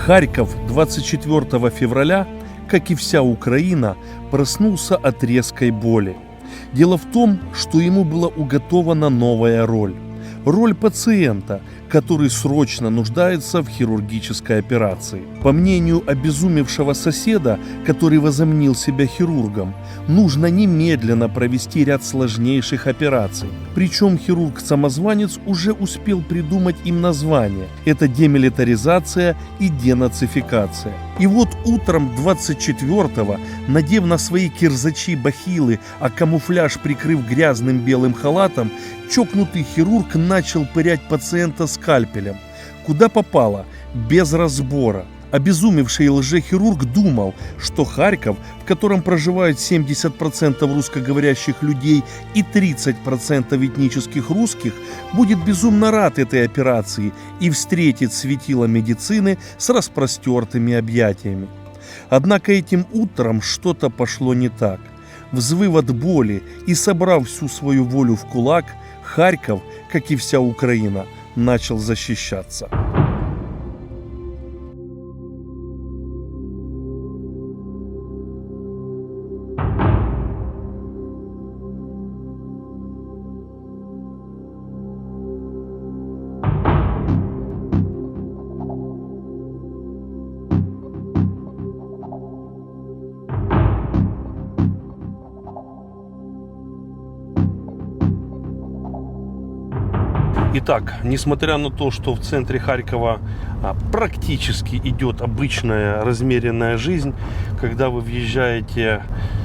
Харьков 24 февраля, как и вся Украина, проснулся от резкой боли. Дело в том, что ему была уготована новая роль. Роль пациента, который срочно нуждается в хирургической операции. По мнению обезумевшего соседа, который возомнил себя хирургом, нужно немедленно провести ряд сложнейших операций. Причем хирург-самозванец уже успел придумать им название. Это демилитаризация и денацификация. И вот утром 24-го, надев на свои кирзачи-бахилы, а камуфляж прикрыв грязным белым халатом, чокнутый хирург начал пырять пациента скальпелем. Куда попало, без разбора. Обезумевший лжехирург думал, что Харьков, в котором проживают 70% русскоговорящих людей и 30% этнических русских, будет безумно рад этой операции и встретит светило медицины с распростертыми объятиями. Однако этим утром что-то пошло не так. Взвыв от боли и собрав всю свою волю в кулак, Харьков, как и вся Украина, начал защищаться. Итак, несмотря на то, что в центре Харькова практически идет обычная размеренная жизнь, когда вы въезжаете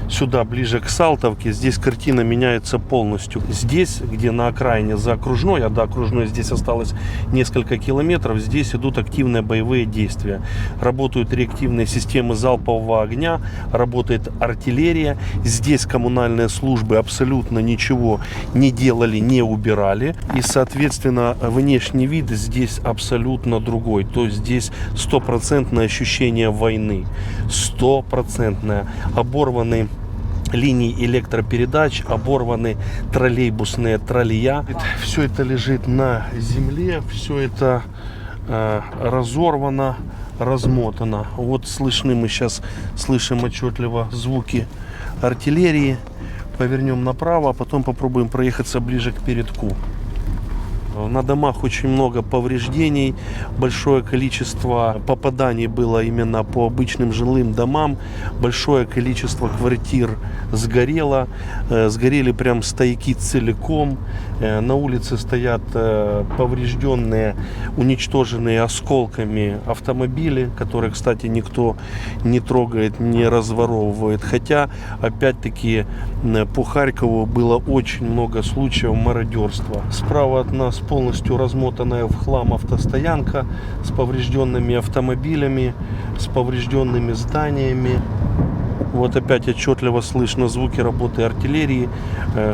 сюда, ближе к Салтовке, здесь картина меняется полностью. Здесь, где на окраине за окружной, а до окружной здесь осталось несколько километров, здесь идут активные боевые действия. Работают реактивные системы залпового огня, работает артиллерия. Здесь коммунальные службы абсолютно ничего не делали, не убирали. И, соответственно, внешний вид здесь абсолютно другой. То есть здесь стопроцентное ощущение войны. Стопроцентное. Оборванный линии электропередач, оборваны троллейбусные троллея. Все это лежит на земле, все это разорвано, размотано. Вот слышны, мы сейчас слышим отчетливо звуки артиллерии. Повернем направо, а потом попробуем проехаться ближе к передку. На домах очень много повреждений, большое количество попаданий было именно по обычным жилым домам, большое количество квартир сгорело, сгорели прям стояки целиком, на улице стоят поврежденные, уничтоженные осколками автомобили, которые, кстати, никто не трогает, не разворовывает, хотя, опять-таки, по Харькову было очень много случаев мародерства. Справа от нас полностью размотанная в хлам автостоянка с поврежденными автомобилями, с поврежденными зданиями. Вот опять отчетливо слышно звуки работы артиллерии.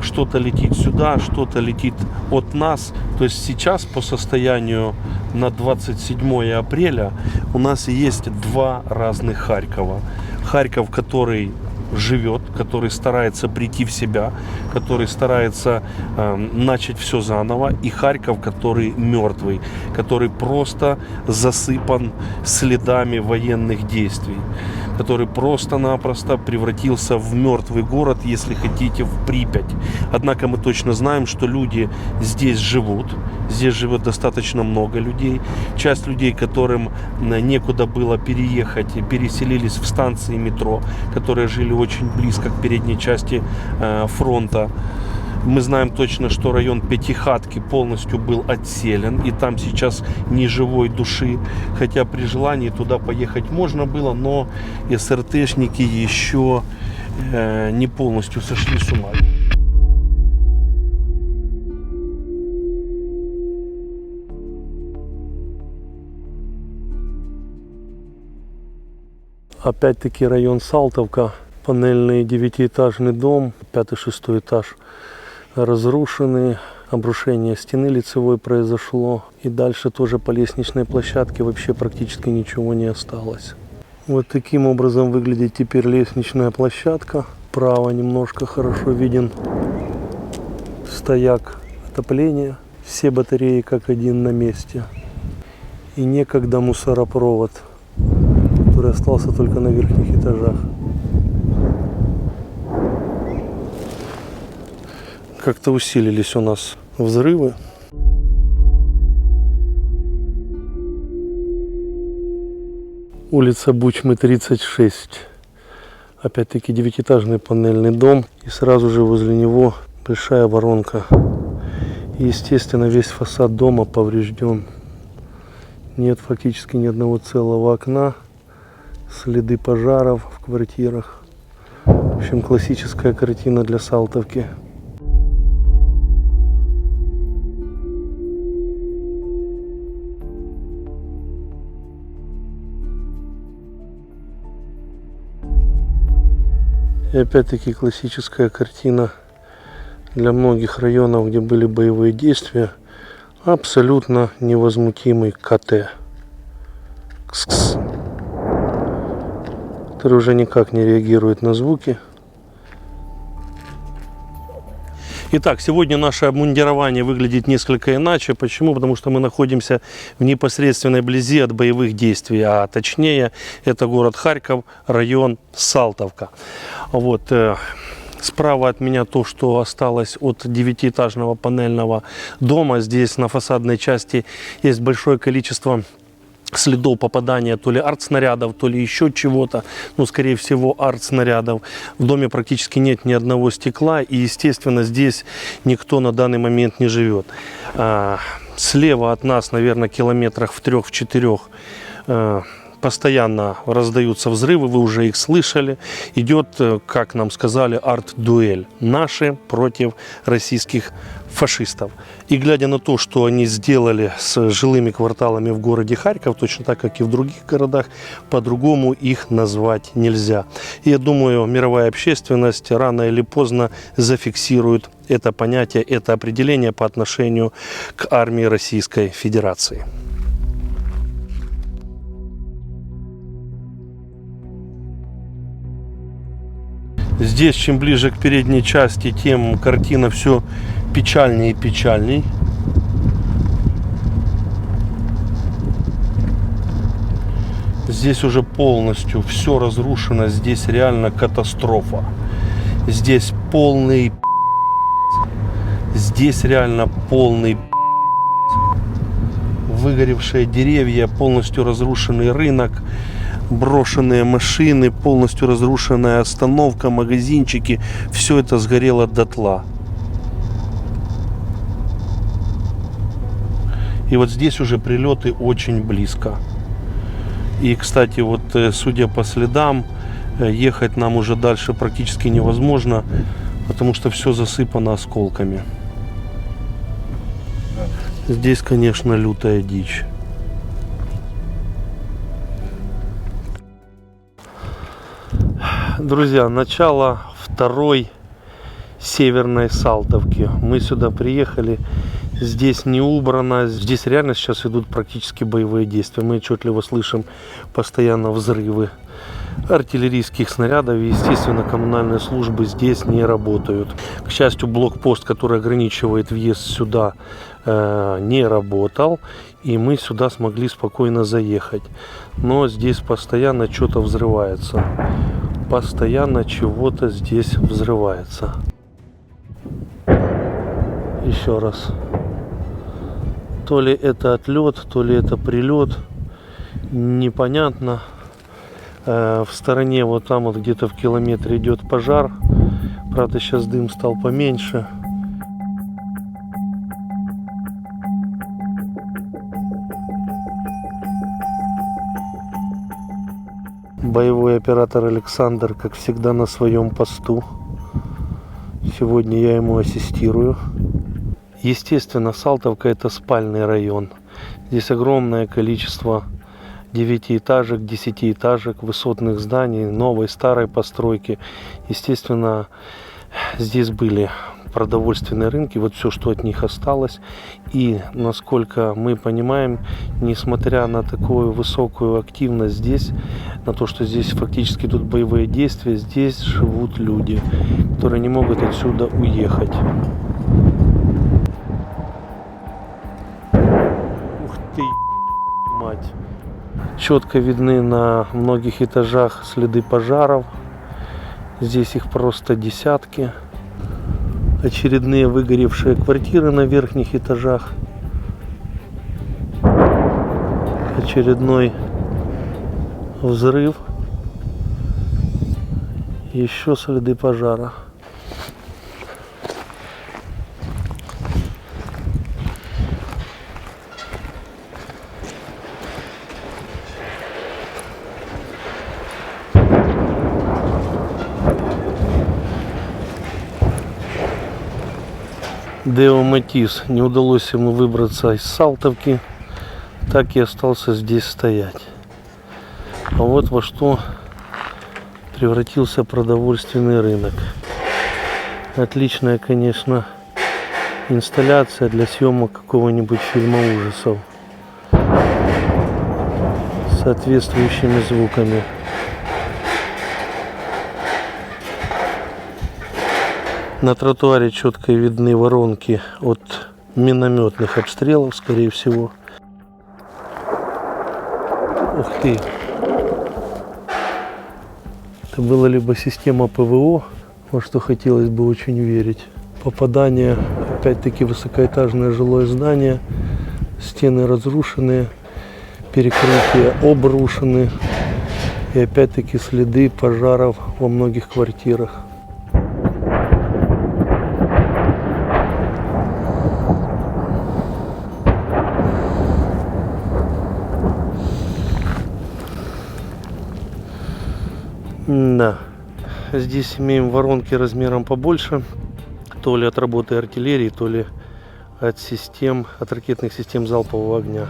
Что-то летит сюда, что-то летит от нас. То есть сейчас по состоянию на 27 апреля у нас есть два разных Харькова. Харьков, который живет, который старается прийти в себя, который старается начать все заново, и Харьков, который мертвый, который просто засыпан следами военных действий, который просто-напросто превратился в мертвый город, если хотите, в Припять. Однако мы точно знаем, что люди здесь живут, здесь живет достаточно много людей. Часть людей, которым некуда было переехать, переселились в станции метро, которые жили очень близко к передней части фронта. Мы знаем точно, что район Пятихатки полностью был отселен, и там сейчас ни живой души. Хотя при желании туда поехать можно было, но СРТшники еще не полностью сошли с ума. Опять-таки район Салтовка, панельный 9-этажный дом, 5-6 этаж разрушены, обрушение стены лицевой произошло, и дальше тоже по лестничной площадке вообще практически ничего не осталось. Вот таким образом выглядит теперь лестничная площадка. Справа немножко хорошо виден стояк отопления, все батареи как один на месте. И некогда мусоропровод который остался только на верхних этажах. Как-то усилились у нас взрывы. Улица Бучмы, 36. Опять-таки девятиэтажный панельный дом. И сразу же возле него большая воронка. И, естественно, весь фасад дома поврежден. Нет фактически ни одного целого окна. Следы пожаров в квартирах. В общем, классическая картина для Салтовки. И опять-таки классическая картина для многих районов, где были боевые действия. Абсолютно невозмутимый КТ. Кс-кс. Который уже никак не реагирует на звуки. Итак, сегодня наше обмундирование выглядит несколько иначе. Почему? Потому что мы находимся в непосредственной близи от боевых действий. А точнее, это город Харьков, район Салтовка. Вот. Справа от меня то, что осталось от девятиэтажного панельного дома. Здесь на фасадной части есть большое количество следов попадания то ли артснарядов, то ли еще чего-то. Ну, скорее всего, артснарядов. В доме практически нет ни одного стекла. И, естественно, здесь никто на данный момент не живет. Слева от нас, наверное, километрах в 3-4 постоянно раздаются взрывы, вы уже их слышали. Идет, как нам сказали, арт-дуэль. Наши против российских фашистов. И глядя на то, что они сделали с жилыми кварталами в городе Харьков, точно так, как и в других городах, по-другому их назвать нельзя. И я думаю, мировая общественность рано или поздно зафиксирует это понятие, это определение по отношению к армии Российской Федерации. Здесь, чем ближе к передней части, тем картина все печальнее и печальней. Здесь уже полностью все разрушено. Здесь реально катастрофа. Здесь полный Здесь реально полный выгоревшие деревья, полностью разрушенный рынок, брошенные машины, полностью разрушенная остановка, магазинчики. Все это сгорело дотла. И вот здесь уже прилеты очень близко. И, кстати, вот судя по следам, ехать нам уже дальше практически невозможно, потому что все засыпано осколками. Здесь, конечно, лютая дичь. Друзья, начало второй северной Салтовки. Мы сюда приехали. Здесь не убрано. Здесь реально сейчас идут практически боевые действия. Мы отчетливо слышим постоянно взрывы артиллерийских снарядов. И, естественно, коммунальные службы здесь не работают. К счастью, блокпост, который ограничивает въезд сюда, не работал. И мы сюда смогли спокойно заехать. Но здесь постоянно что-то взрывается. Постоянно чего-то здесь взрывается. Еще раз. То ли это отлет, то ли это прилет. Непонятно. В стороне, вот там вот где-то в километре идет пожар. Правда, сейчас дым стал поменьше. Боевой оператор Александр, как всегда, на своем посту. Сегодня я ему ассистирую. Естественно, Салтовка — это спальный район. Здесь огромное количество девятиэтажек, десятиэтажек, высотных зданий, новой, старой постройки. Естественно, здесь были продовольственные рынки, вот все, что от них осталось. И, насколько мы понимаем, несмотря на такую высокую активность здесь, на то, что здесь фактически идут боевые действия, здесь живут люди, которые не могут отсюда уехать. Ух ты, мать! Четко видны на многих этажах следы пожаров. Здесь их просто десятки. Очередные выгоревшие квартиры на верхних этажах. Очередной взрыв. Еще следы пожара. Део Матис, не удалось ему выбраться из Салтовки, так и остался здесь стоять. А вот во что превратился продовольственный рынок. Отличная, конечно, инсталляция для съемок какого-нибудь фильма ужасов с соответствующими звуками. На тротуаре четко видны воронки от минометных обстрелов, скорее всего. Ух ты! Это была либо система ПВО, во что хотелось бы очень верить. Попадание, опять-таки, высокоэтажное жилое здание, стены разрушены, перекрытия обрушены и опять-таки следы пожаров во многих квартирах. Да, здесь имеем воронки размером побольше, то ли от работы артиллерии, то ли от ракетных систем залпового огня.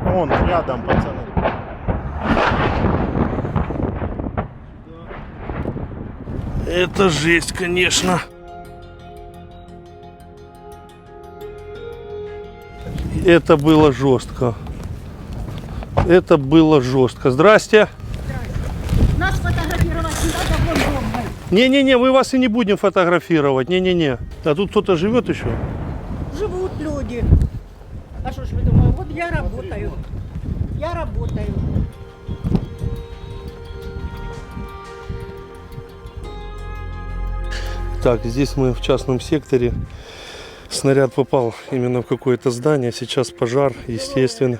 Вон рядом, пацаны. Это жесть, конечно. Это было жестко. Это было жестко. Здрасте. Нас фотографировать не надо, вон дом. Не-не-не, мы вас и не будем фотографировать. Не-не-не. А тут кто-то живет еще? Живут люди. А что ж вы думаете, вот я работаю. Я работаю. Так, здесь мы в частном секторе. Снаряд попал именно в какое-то здание. Сейчас пожар, естественно.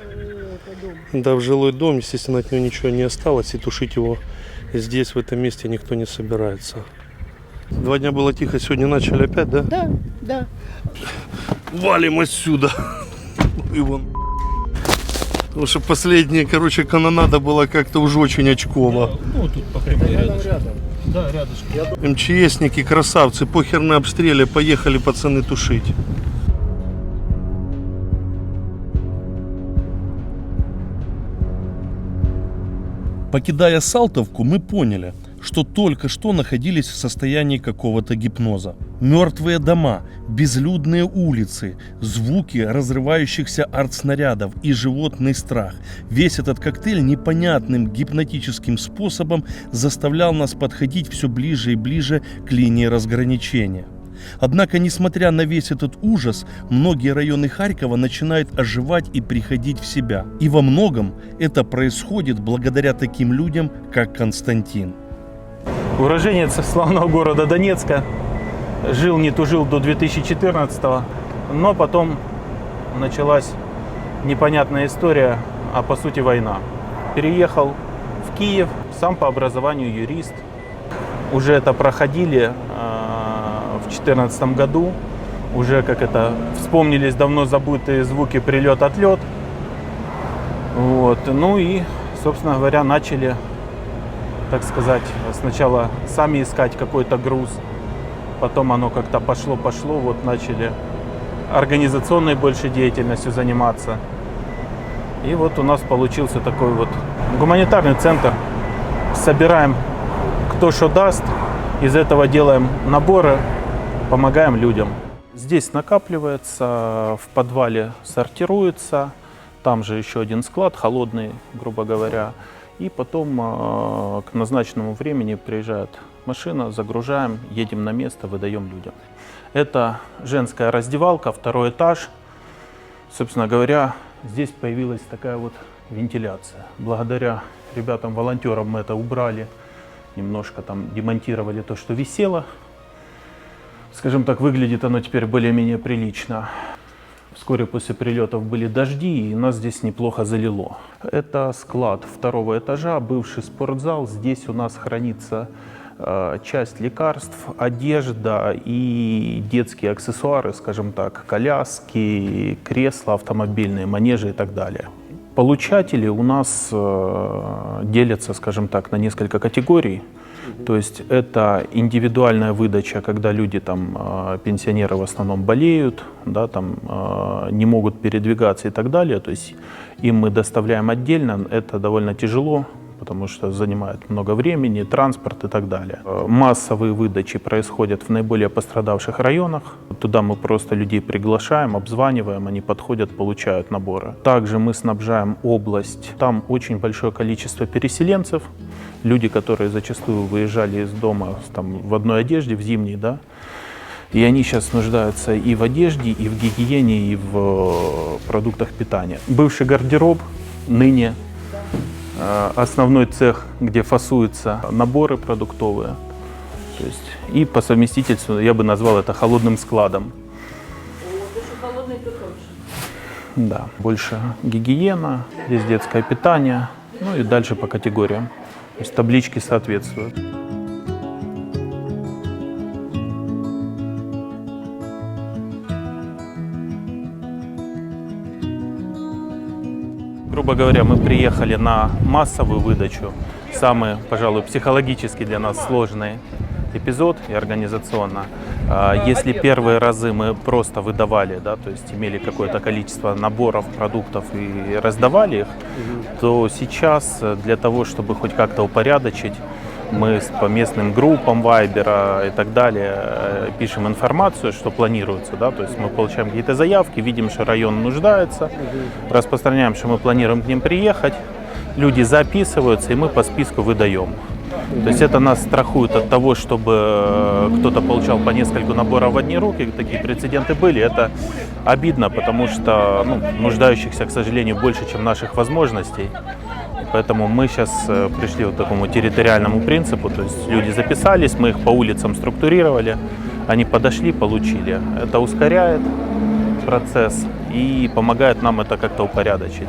Да, в жилой дом, естественно, от него ничего не осталось. И тушить его здесь, в этом месте, никто не собирается. 2 дня было тихо, сегодня начали опять, да? Да, да. Валим отсюда. И вон. Потому что последняя, короче, канонада была как-то уже очень очково. Ну, тут по прямой рядом. Да, рядышком. МЧСники, красавцы, похер на обстреле, поехали, пацаны, тушить. Покидая Салтовку, мы поняли, что только что находились в состоянии какого-то гипноза. Мертвые дома, безлюдные улицы, звуки разрывающихся артснарядов и животный страх. Весь этот коктейль непонятным гипнотическим способом заставлял нас подходить все ближе и ближе к линии разграничения. Однако, несмотря на весь этот ужас, многие районы Харькова начинают оживать и приходить в себя. И во многом это происходит благодаря таким людям, как Константин. Уроженец славного города Донецка. Жил, не тужил до 2014-го. Но потом началась непонятная история, а по сути война. Переехал в Киев, сам по образованию юрист. Уже это проходили в 2014 году. Уже вспомнились давно забытые звуки прилет-отлет. Вот. Ну и, собственно говоря, начали, так сказать, сначала сами искать какой-то груз. Потом оно как-то пошло, вот начали организационной больше деятельностью заниматься. И вот у нас получился такой вот гуманитарный центр. Собираем кто что даст, из этого делаем наборы, помогаем людям. Здесь накапливается, в подвале сортируется, там же еще один склад, холодный, грубо говоря. И потом к назначенному времени приезжает машина, загружаем, едем на место, выдаем людям. Это женская раздевалка, 2-й этаж. Собственно говоря, здесь появилась такая вот вентиляция. Благодаря ребятам-волонтерам мы это убрали, немножко там демонтировали то, что висело. Скажем так, выглядит оно теперь более-менее прилично. Вскоре после прилетов были дожди, и нас здесь неплохо залило. Это склад 2-го этажа, бывший спортзал. Здесь у нас хранится часть лекарств, одежда и детские аксессуары, скажем так, коляски, кресла автомобильные, манежи и так далее. Получатели у нас делятся, скажем так, на несколько категорий. То есть это индивидуальная выдача, когда люди, там, пенсионеры в основном болеют, да, там, не могут передвигаться и так далее. То есть им мы доставляем отдельно, это довольно тяжело, потому что занимает много времени, транспорт и так далее. Массовые выдачи происходят в наиболее пострадавших районах. Туда мы просто людей приглашаем, обзваниваем, они подходят, получают наборы. Также мы снабжаем область. Там очень большое количество переселенцев. Люди, которые зачастую выезжали из дома там, в одной одежде, в зимней, да, и они сейчас нуждаются и в одежде, и в гигиене, и в продуктах питания. Бывший гардероб, ныне основной цех, где фасуются наборы продуктовые. То есть, и по совместительству я бы назвал это холодным складом. Да, больше гигиена, здесь детское питание, ну и дальше по категориям. То есть таблички соответствуют. Грубо говоря, мы приехали на массовую выдачу. Самый, пожалуй, психологически для нас сложный эпизод и организационно. Если первые разы мы просто выдавали, да, то есть имели какое-то количество наборов, продуктов и раздавали их, то сейчас для того, чтобы хоть как-то упорядочить, мы по местным группам Вайбера и так далее пишем информацию, что планируется. Да? То есть мы получаем какие-то заявки, видим, что район нуждается, распространяем, что мы планируем к ним приехать, люди записываются, и мы по списку выдаем. То есть это нас страхует от того, чтобы кто-то получал по нескольку наборов в одни руки. Такие прецеденты были. Это обидно, потому что нуждающихся, к сожалению, больше, чем наших возможностей. Поэтому мы сейчас пришли вот к такому территориальному принципу. То есть люди записались, мы их по улицам структурировали, они подошли, получили. Это ускоряет процесс и помогает нам это как-то упорядочить.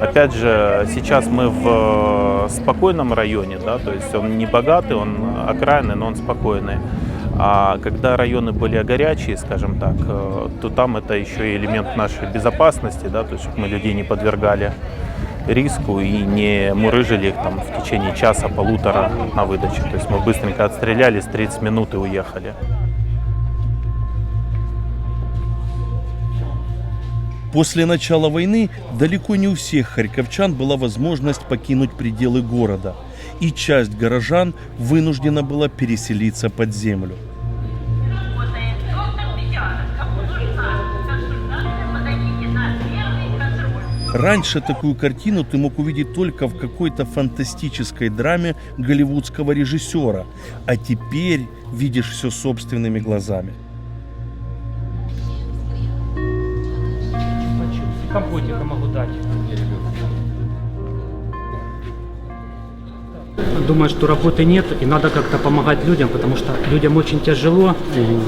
Опять же, сейчас мы в спокойном районе, да, то есть он не богатый, он окраинный, но он спокойный. А когда районы более горячие, скажем так, то там это еще и элемент нашей безопасности, да, то есть чтобы мы людей не подвергали риску и не мурыжили их там в течение часа-полутора на выдаче. То есть мы быстренько отстрелялись, 30 минут и уехали. После начала войны далеко не у всех харьковчан была возможность покинуть пределы города, и часть горожан вынуждена была переселиться под землю. Раньше такую картину ты мог увидеть только в какой-то фантастической драме голливудского режиссера, а теперь видишь все собственными глазами. Компотика могу дать. Думаю, что работы нет, и надо как-то помогать людям, потому что людям очень тяжело.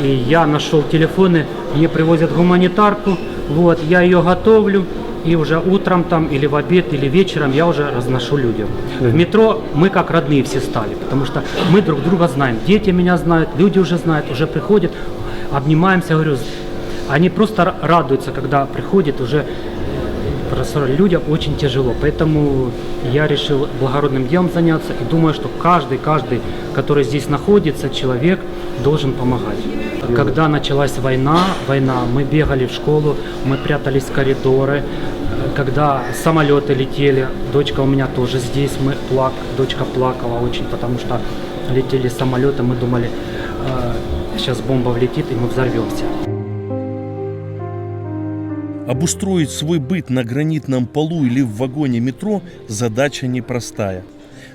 И я нашел телефоны, мне привозят гуманитарку, вот, я ее готовлю, и уже утром там, или в обед, или вечером я уже разношу людям. В метро мы как родные все стали, потому что мы друг друга знаем. Дети меня знают, люди уже знают, уже приходят, обнимаемся, говорю, они просто радуются, когда приходят уже. Людям очень тяжело, поэтому я решил благородным делом заняться и думаю, что каждый, который здесь находится, человек должен помогать. Когда началась война, мы бегали в школу, мы прятались в коридоры, когда самолеты летели, дочка у меня тоже здесь, дочка плакала очень, потому что летели самолеты, мы думали, сейчас бомба влетит и мы взорвемся. Обустроить свой быт на гранитном полу или в вагоне метро – задача непростая.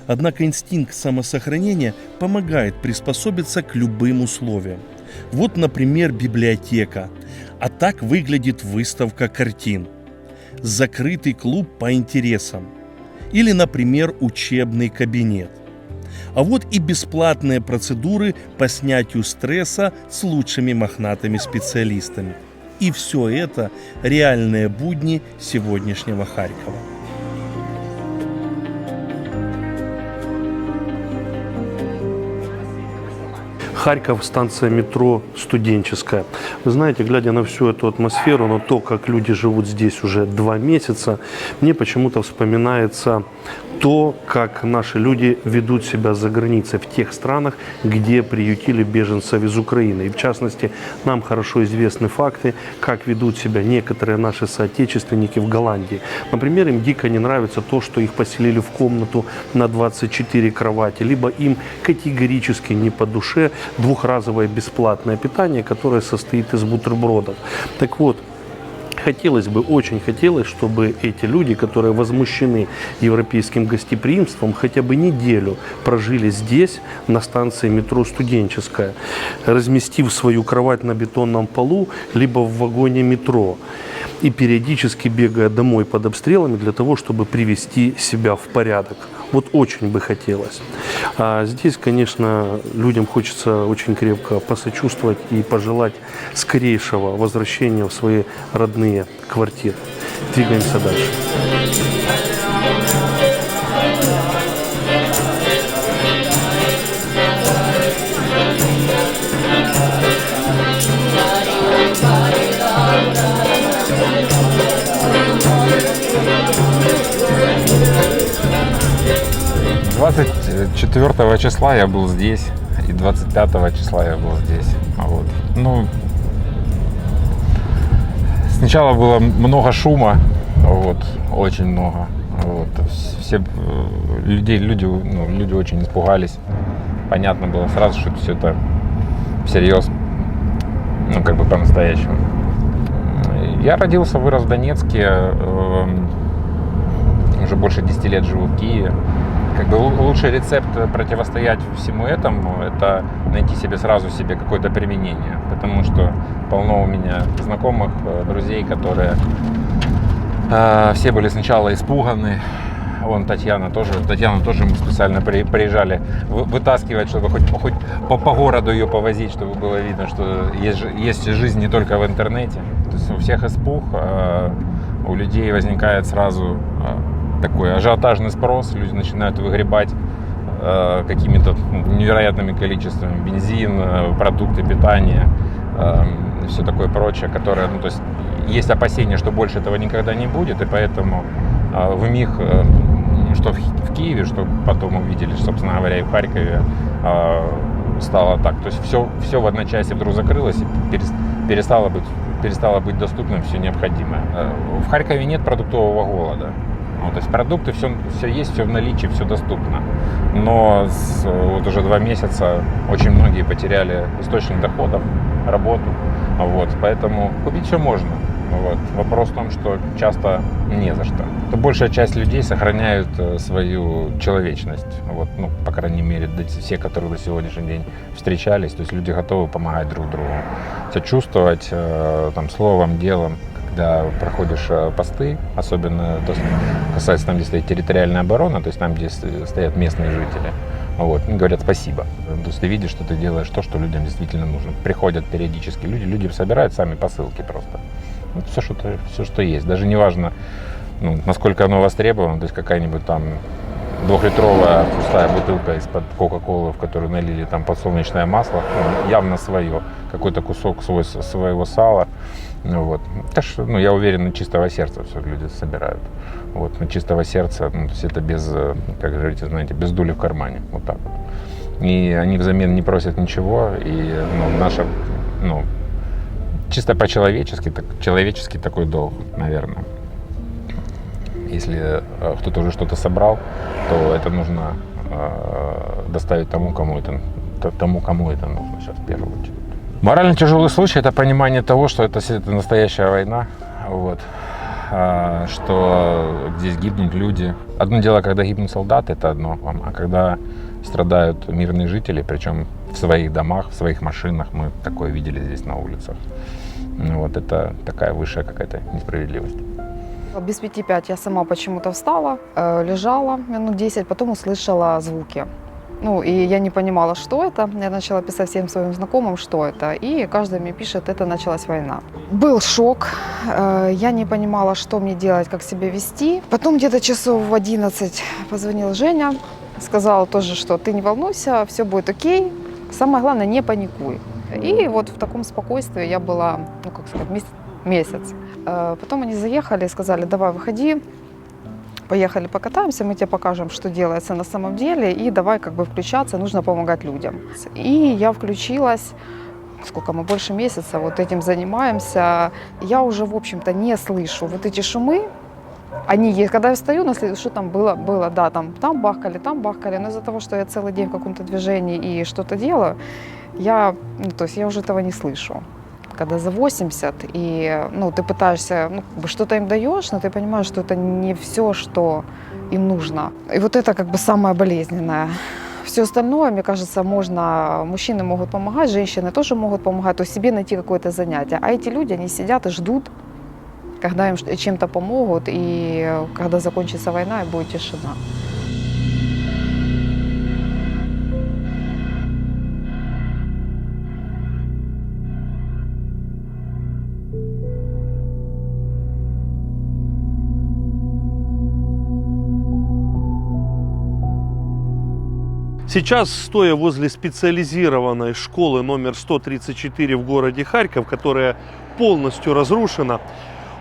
Однако инстинкт самосохранения помогает приспособиться к любым условиям. Вот, например, библиотека. А так выглядит выставка картин. Закрытый клуб по интересам. Или, например, учебный кабинет. А вот и бесплатные процедуры по снятию стресса с лучшими мохнатыми специалистами. И все это реальные будни сегодняшнего Харькова. Харьков, станция метро Студенческая. Вы знаете, глядя на всю эту атмосферу, на то, как люди живут здесь уже 2 месяца, мне почему-то вспоминается то, как наши люди ведут себя за границей в тех странах, где приютили беженцев из Украины. И в частности, нам хорошо известны факты, как ведут себя некоторые наши соотечественники в Голландии. Например, им дико не нравится то, что их поселили в комнату на 24 кровати, либо им категорически не по душе двухразовое бесплатное питание, которое состоит из бутербродов. Так вот, хотелось бы, очень хотелось, чтобы эти люди, которые возмущены европейским гостеприимством, хотя бы неделю прожили здесь, на станции метро Студенческая, разместив свою кровать на бетонном полу, либо в вагоне метро, и периодически бегая домой под обстрелами для того, чтобы привести себя в порядок. Вот очень бы хотелось. А здесь, конечно, людям хочется очень крепко посочувствовать и пожелать скорейшего возвращения в свои родные квартиры. Двигаемся дальше. — 24 числа я был здесь, и 25 числа я был здесь. Вот. Ну, сначала было много шума, вот, очень много. Вот. Все люди очень испугались. Понятно было сразу, что все это всерьез, ну, как бы по-настоящему. Я родился, вырос в Донецке, уже больше 10 лет живу в Киеве. Как бы лучший рецепт противостоять всему этому – это найти сразу себе какое-то применение. Потому что полно у меня знакомых, друзей, которые все были сначала испуганы. Вон Татьяна тоже мы специально приезжали вытаскивать, чтобы хоть по городу ее повозить, чтобы было видно, что есть жизнь не только в интернете. То есть у всех испуг, у людей возникает сразу такой ажиотажный спрос, люди начинают выгребать какими-то невероятными количествами бензин, продукты питания, все такое прочее, которое, ну, то есть есть опасения, что больше этого никогда не будет, и поэтому в МИХ, что в Киеве, что потом увидели, собственно говоря, и в Харькове, стало так. То есть все в одночасье вдруг закрылось и перестало быть доступным все необходимое. В Харькове нет продуктового голода. Ну, то есть продукты, все есть, все в наличии, все доступно. Но вот уже 2 месяца очень многие потеряли источник доходов, работу. Вот, поэтому купить все можно. Вот. Вопрос в том, что часто не за что. То большая часть людей сохраняют свою человечность. Вот, ну, по крайней мере, все, которые на сегодняшний день встречались, то есть люди готовы помогать друг другу, сочувствовать там, словом, делом. Когда проходишь посты, особенно то, что касается там, где стоит территориальная оборона, то есть там, где стоят местные жители, вот, говорят спасибо. То есть ты видишь, что ты делаешь то, что людям действительно нужно. Приходят периодически люди собирают сами посылки просто. Вот все, что есть. Даже не важно, ну, насколько оно востребовано, то есть какая-нибудь там 2-литровая пустая бутылка из-под Кока-Колы, в которую налили там подсолнечное масло, ну, явно свое, какой-то кусок своего сала. Вот. Ну, я уверен, на чистого сердца все люди собирают. Вот, на чистого сердца, ну, то есть это без, как говорите, знаете, без дули в кармане. Вот так вот. И они взамен не просят ничего. И наша, чисто по-человечески, человеческий такой долг, наверное. Если кто-то уже что-то собрал, то это нужно доставить тому, кому это нужно сейчас в первую очередь. Морально тяжелый случай – это понимание того, что это настоящая война, вот, что здесь гибнут люди. Одно дело, когда гибнут солдаты, это одно, а когда страдают мирные жители, причем в своих домах, в своих машинах, мы такое видели здесь на улицах. Вот это такая высшая какая-то несправедливость. Без 5:05 я сама почему-то встала, лежала минут 10, потом услышала звуки. Ну, и я не понимала, что это. Я начала писать всем своим знакомым, что это. И каждый мне пишет, это началась война. Был шок. Я не понимала, что мне делать, как себя вести. Потом где-то часов в 11 позвонил Женя. Сказал тоже, что ты не волнуйся, все будет окей. Самое главное, не паникуй. И вот в таком спокойствии я была, ну, как сказать, месяц. Потом они заехали и сказали, давай выходи. Поехали покатаемся, мы тебе покажем, что делается на самом деле, и давай как бы включаться, нужно помогать людям. И я включилась, сколько мы, больше месяца вот этим занимаемся. Я уже, в общем-то, не слышу вот эти шумы. Они есть, когда я встаю, что там было, да, там бахкали, но из-за того, что я целый день в каком-то движении и что-то делаю, я уже этого не слышу. Когда за 80, и ты пытаешься, что-то им даешь, но ты понимаешь, что это не все, что им нужно. И вот это как бы самое болезненное. Все остальное, мне кажется, мужчины могут помогать, женщины тоже могут помогать, то есть себе найти какое-то занятие. А эти люди, они сидят и ждут, когда им чем-то помогут, и когда закончится война, и будет тишина. Сейчас, стоя возле специализированной школы номер 134 в городе Харьков, которая полностью разрушена,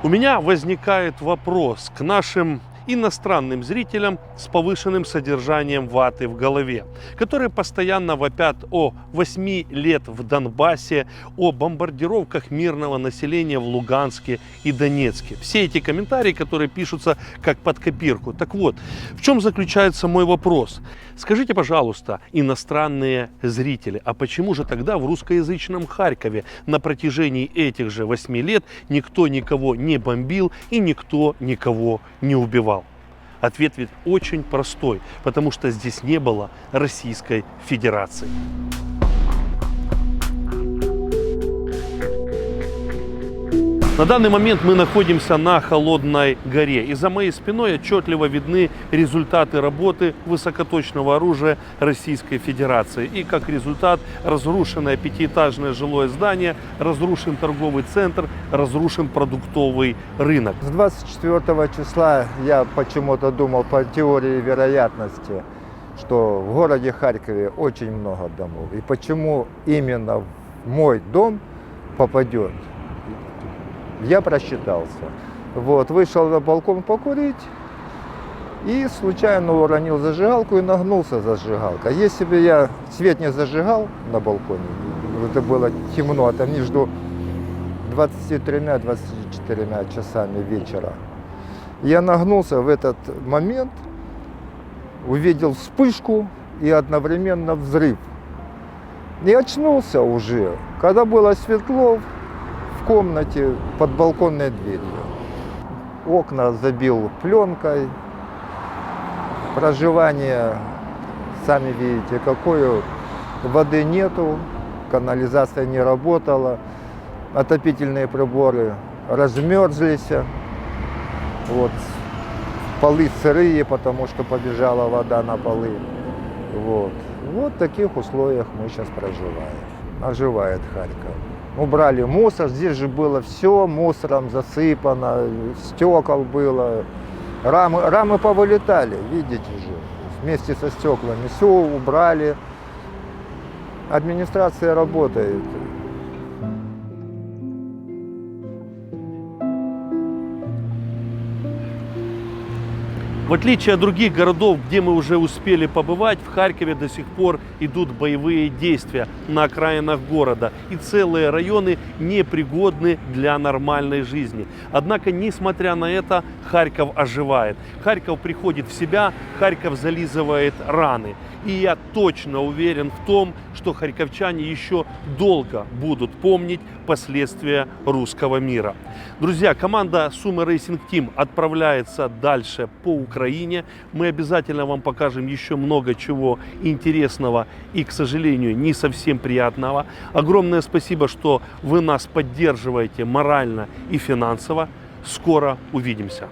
у меня возникает вопрос к нашим иностранным зрителям с повышенным содержанием ваты в голове, которые постоянно вопят о 8 лет в Донбассе, о бомбардировках мирного населения в Луганске и Донецке. Все эти комментарии, которые пишутся как под копирку. Так вот, в чем заключается мой вопрос? Скажите, пожалуйста, иностранные зрители, а почему же тогда в русскоязычном Харькове на протяжении этих же 8 лет никто никого не бомбил и никто никого не убивал? Ответ ведь очень простой, потому что здесь не было Российской Федерации. На данный момент мы находимся на Холодной горе, и за моей спиной отчетливо видны результаты работы высокоточного оружия Российской Федерации. И как результат разрушенное пятиэтажное жилое здание, разрушен торговый центр, разрушен продуктовый рынок. С 24 числа я почему-то думал по теории вероятности, что в городе Харькове очень много домов. И почему именно в мой дом попадет, я просчитался. Вот, вышел на балкон покурить и случайно уронил зажигалку и нагнулся за зажигалкой. Если бы я свет не зажигал на балконе, это было темно, это между 23-24 часами вечера. Я нагнулся в этот момент, увидел вспышку и одновременно взрыв. И очнулся уже, когда было светло, в комнате под балконной дверью. Окна забил пленкой. Проживание, сами видите, какое. Воды нету, канализация не работала, отопительные приборы размерзлись. Вот. Полы сырые, потому что побежала вода на полы. Вот в таких условиях мы сейчас проживаем. Оживает Харьков. Убрали мусор, здесь же было все мусором засыпано, стекол было, рамы повылетали, видите же, вместе со стеклами. Все убрали, администрация работает. В отличие от других городов, где мы уже успели побывать, в Харькове до сих пор идут боевые действия на окраинах города, и целые районы непригодны для нормальной жизни. Однако, несмотря на это, Харьков оживает. Харьков приходит в себя, Харьков зализывает раны. И я точно уверен в том, что харьковчане еще долго будут помнить последствия русского мира. Друзья, команда Sumo Racing Team отправляется дальше по Украине. Мы обязательно вам покажем еще много чего интересного и, к сожалению, не совсем приятного. Огромное спасибо, что вы нас поддерживаете морально и финансово. Скоро увидимся.